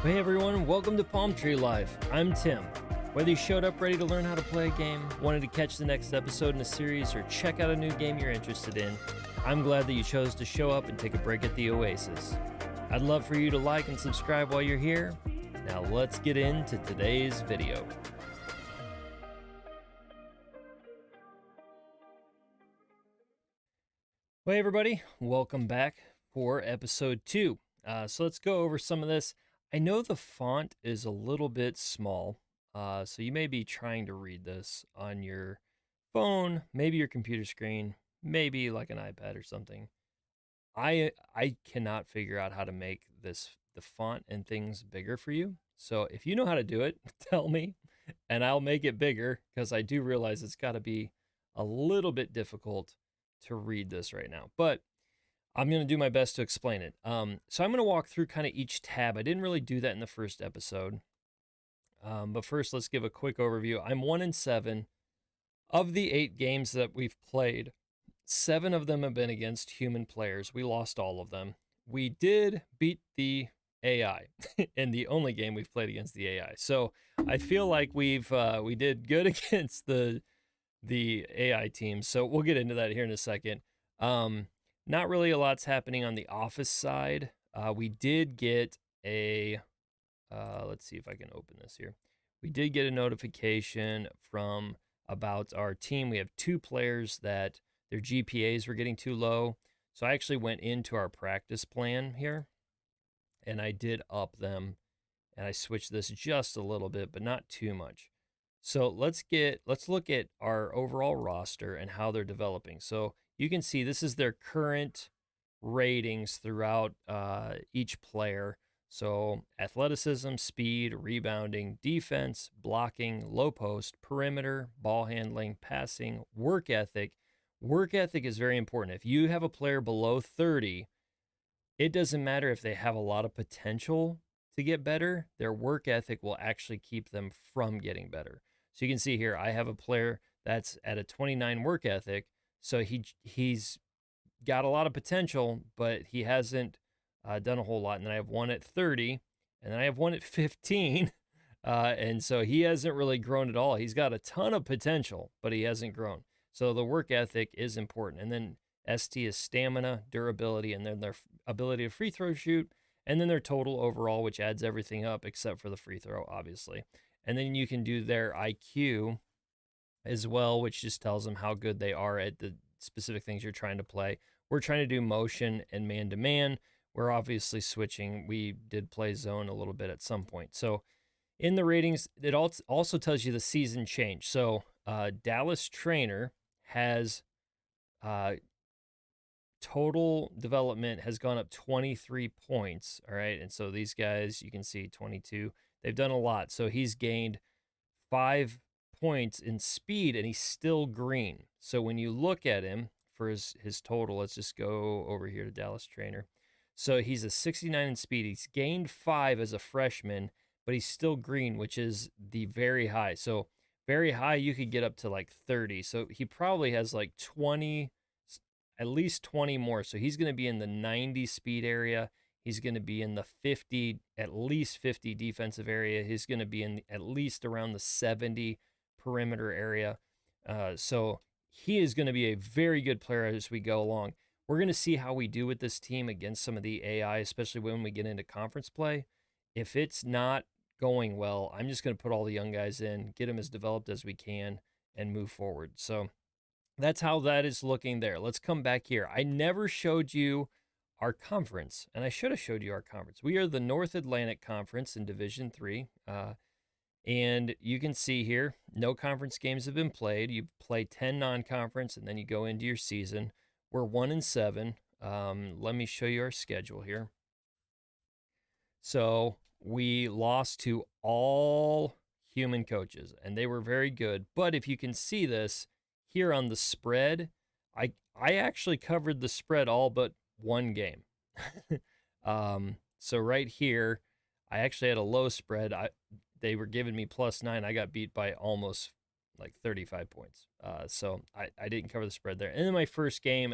Hey everyone, welcome to Palm Tree Life. I'm Tim. Whether you showed up ready to learn how to play a game, wanted to catch the next episode in a series, or check out a new game you're interested in, I'm glad that you chose to show up and take a break at the Oasis. I'd love for you to like and subscribe while you're here. Now let's get into today's video. Hey everybody, welcome back for episode 2. So let's go over some of this. I know the font is a little bit small, so you may be trying to read this on your phone, maybe your computer screen, maybe like an iPad or something. I cannot figure out how to make the font and things bigger for you. So if you know how to do it, tell me, and I'll make it bigger because I do realize it's got to be a little bit difficult to read this right now. But I'm going to do my best to explain it. So I'm going to walk through kind of each tab. I didn't really do that in the first episode. But first, let's give a quick overview. I'm 1-7. Of the 8 games that we've played, 7 of them have been against human players. We lost all of them. We did beat the AI in the only game we've played against the AI. So I feel like we did good against the AI team. So we'll get into that here in a second. Not really a lot's happening on the office side. We did get a, let's see if I can open this here. We did get a notification from about our team. We have 2 players that their GPAs were getting too low. So I actually went into our practice plan here and I did up them and I switched this just a little bit, but not too much. So let's look at our overall roster and how they're developing. So you can see this is their current ratings throughout each player. So athleticism, speed, rebounding, defense, blocking, low post, perimeter, ball handling, passing, work ethic. Work ethic is very important. If you have a player below 30, it doesn't matter if they have a lot of potential to get better. Their work ethic will actually keep them from getting better. So you can see here, I have a player that's at a 29 work ethic. So he's got a lot of potential, but he hasn't done a whole lot. And then I have one at 30, and then I have one at 15. And so he hasn't really grown at all. He's got a ton of potential, but he hasn't grown. So the work ethic is important. And then ST is stamina, durability, and then their ability to free throw shoot, and then their total overall, which adds everything up except for the free throw, obviously. And then you can do their IQ as well, which just tells them how good they are at the specific things you're trying to play. We're trying to do motion and man-to-man. We're obviously switching. We did play zone a little bit at some point. So in the ratings, it also tells you the season change. So Dallas Trainer has total development has gone up 23 points. All right. And so these guys, you can see 22, they've done a lot. So he's gained 5 points in speed and he's still green. So when you look at him for his total, let's just go over here to Dallas Trainer. So he's a 69 in speed. He's gained 5 as a freshman, but he's still green, which is the very high. So very high, you could get up to like 30. So he probably has like 20, at least 20 more. So he's going to be in the 90 speed area. He's going to be in the 50, at least 50 defensive area. He's going to be in at least around the 70 perimeter area. So he is going to be a very good player as we go along. We're going to see how we do with this team against some of the AI, especially when we get into conference play. If it's not going well, I'm just going to put all the young guys in, get them as developed as we can, and move forward. So that's how that is looking there. Let's come back here. I never showed you our conference, and I should have showed you our conference. We are the North Atlantic Conference in Division III, and you can see here, no conference games have been played. You play 10 non-conference, and then you go into your season. We're 1-7. Let me show you our schedule here. So we lost to all human coaches, and they were very good. But if you can see this here on the spread, I actually covered the spread all but one game. So right here, I actually had a low spread. They were giving me +9. I got beat by almost like 35 points. So I didn't cover the spread there. And in my first game,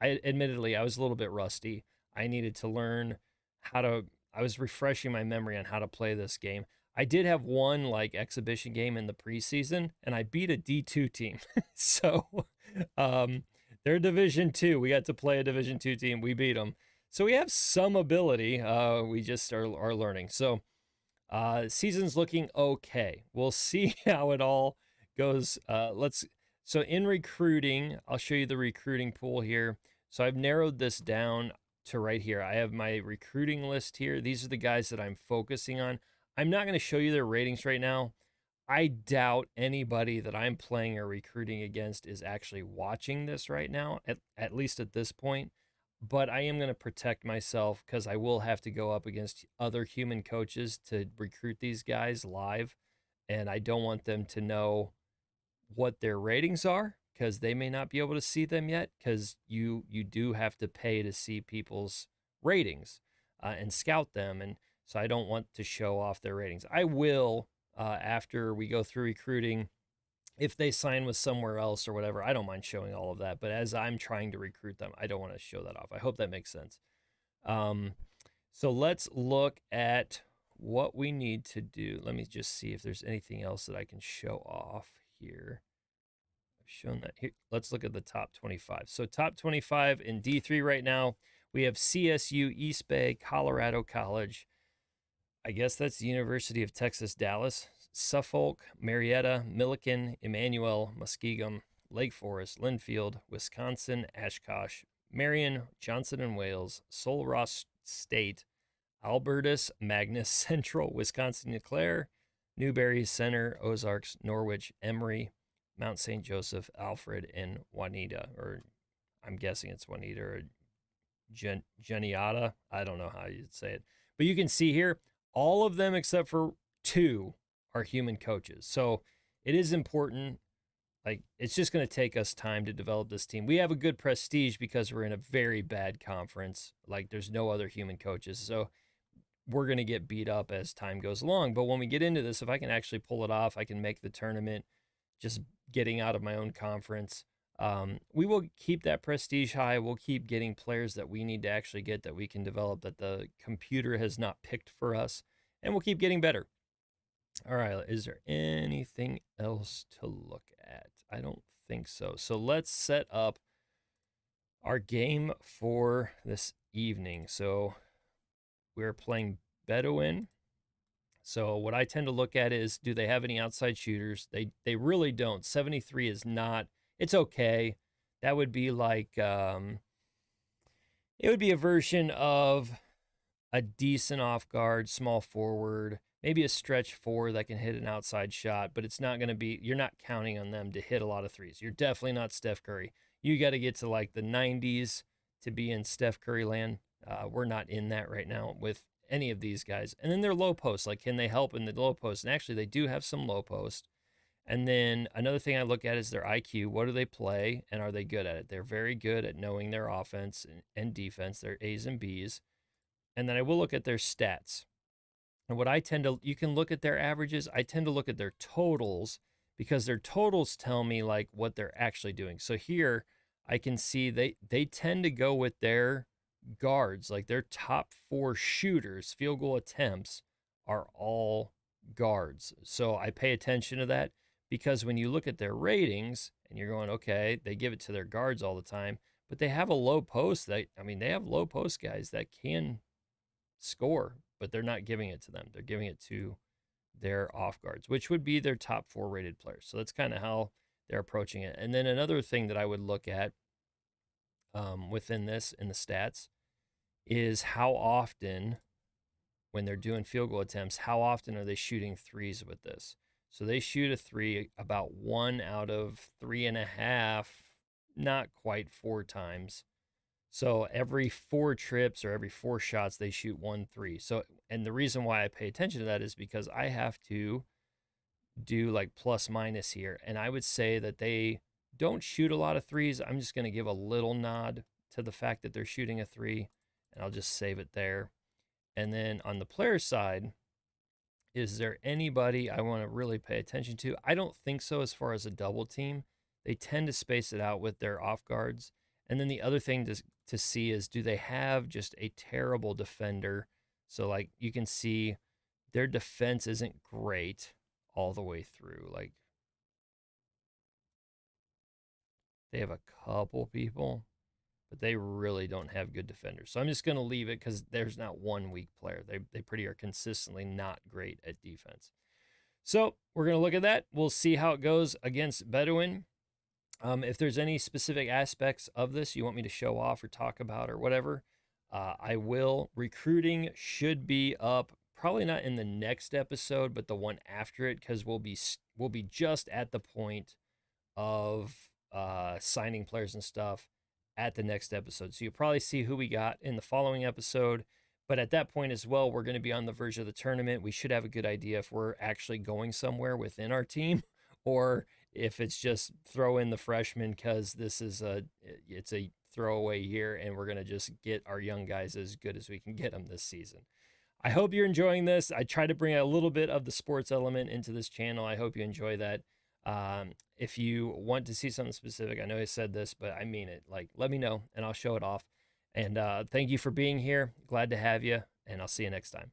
I admittedly, I was a little bit rusty. I needed to learn how to I was refreshing my memory on how to play this game. I did have one like exhibition game in the preseason, and I beat a D2 team. So, um, they're Division Two. We got to play a Division Two team. We beat them. So we have some ability. We just are learning. So, season's looking okay. We'll see how it all goes. So in recruiting, I'll show you the recruiting pool here. So I've narrowed this down to right here. I have my recruiting list here. These are the guys that I'm focusing on. I'm not going to show you their ratings right now. I doubt anybody that I'm playing or recruiting against is actually watching this right now, at least at this point. But I am going to protect myself because I will have to go up against other human coaches to recruit these guys live. And I don't want them to know what their ratings are because they may not be able to see them yet because you do have to pay to see people's ratings and scout them. And so I don't want to show off their ratings. I will after we go through recruiting. If they sign with somewhere else or whatever, I don't mind showing all of that. But as I'm trying to recruit them, I don't want to show that off. I hope that makes sense. Um, so let's look at what we need to do. Let me just see if there's anything else that I can show off here. I've shown that here. Let's look at the top 25. So top 25 in D3 right now, we have CSU, East Bay, Colorado College. I guess that's the University of Texas, Dallas, Suffolk, Marietta, Milliken, Emmanuel, Muskegum, Lake Forest, Linfield, Wisconsin, Oshkosh, Marion, Johnson and Wales, Sul Ross State, Albertus, Magnus, Central, Wisconsin, Eau Claire, Newberry, Center, Ozarks, Norwich, Emory, Mount St. Joseph, Alfred, and Juanita, or I'm guessing it's Juanita or Geniata. I don't know how you'd say it. But you can see here, all of them except for two are human coaches. So it is important. Like, it's just going to take us time to develop this team. We have a good prestige because we're in a very bad conference. Like, there's no other human coaches. So we're going to get beat up as time goes along. But when we get into this, if I can actually pull it off, I can make the tournament just getting out of my own conference. We will keep that prestige high. We'll keep getting players that we need to actually get that we can develop that the computer has not picked for us. And we'll keep getting better. All right, is there anything else to look at? I don't think so. So let's set up our game for this evening. So we're playing Bedouin. So what I tend to look at is, do they have any outside shooters? They really don't. 73 is not. It's okay. That would be like it would be a version of a decent off guard, small forward, maybe a stretch four that can hit an outside shot, but it's not going to be, you're not counting on them to hit a lot of threes. You're definitely not Steph Curry. You got to get to like the 90s to be in Steph Curry land. We're not in that right now with any of these guys. And then they're low post. Like, can they help in the low post? And actually, they do have some low post. And then another thing I look at is their IQ. What do they play, and are they good at it? They're very good at knowing their offense and defense, their A's and B's. And then I will look at their stats. And what I tend to, you can look at their averages. I tend to look at their totals because their totals tell me like what they're actually doing. So here I can see they tend to go with their guards, like their top four shooters, field goal attempts are all guards. So I pay attention to that because when you look at their ratings and you're going, okay, they give it to their guards all the time, but they have a low post they have low post guys that can score, but they're not giving it to them. They're giving it to their off guards, which would be their top four rated players. So that's kind of how they're approaching it. And then another thing that I would look at within this in the stats is how often, when they're doing field goal attempts, how often are they shooting threes with this? So they shoot a three about 1 out of 3.5, not quite 4 times. So every 4 trips or every 4 shots, they shoot 1 3. So, and the reason why I pay attention to that is because I have to do like plus minus here. And I would say that they don't shoot a lot of threes. I'm just going to give a little nod to the fact that they're shooting a 3, and I'll just save it there. And then on the player side, is there anybody I want to really pay attention to? I don't think so as far as a double team. They tend to space it out with their off guards. And then the other thing to see is, do they have just a terrible defender? So like you can see their defense isn't great all the way through. Like they have a couple people, but they really don't have good defenders. So I'm just going to leave it because there's not one weak player. They pretty are consistently not great at defense. So we're going to look at that. We'll see how it goes against Bedouin. If there's any specific aspects of this you want me to show off or talk about or whatever, I will. Recruiting should be up, probably not in the next episode, but the one after it, because we'll be just at the point of signing players and stuff at the next episode. So you'll probably see who we got in the following episode. But at that point as well, we're going to be on the verge of the tournament. We should have a good idea if we're actually going somewhere within our team or if it's just throw in the freshmen because it's a throwaway year and we're going to just get our young guys as good as we can get them this season. I hope you're enjoying this. I try to bring a little bit of the sports element into this channel. I hope you enjoy that. If you want to see something specific, I know I said this, but I mean it. Like, let me know and I'll show it off. And thank you for being here. Glad to have you, and I'll see you next time.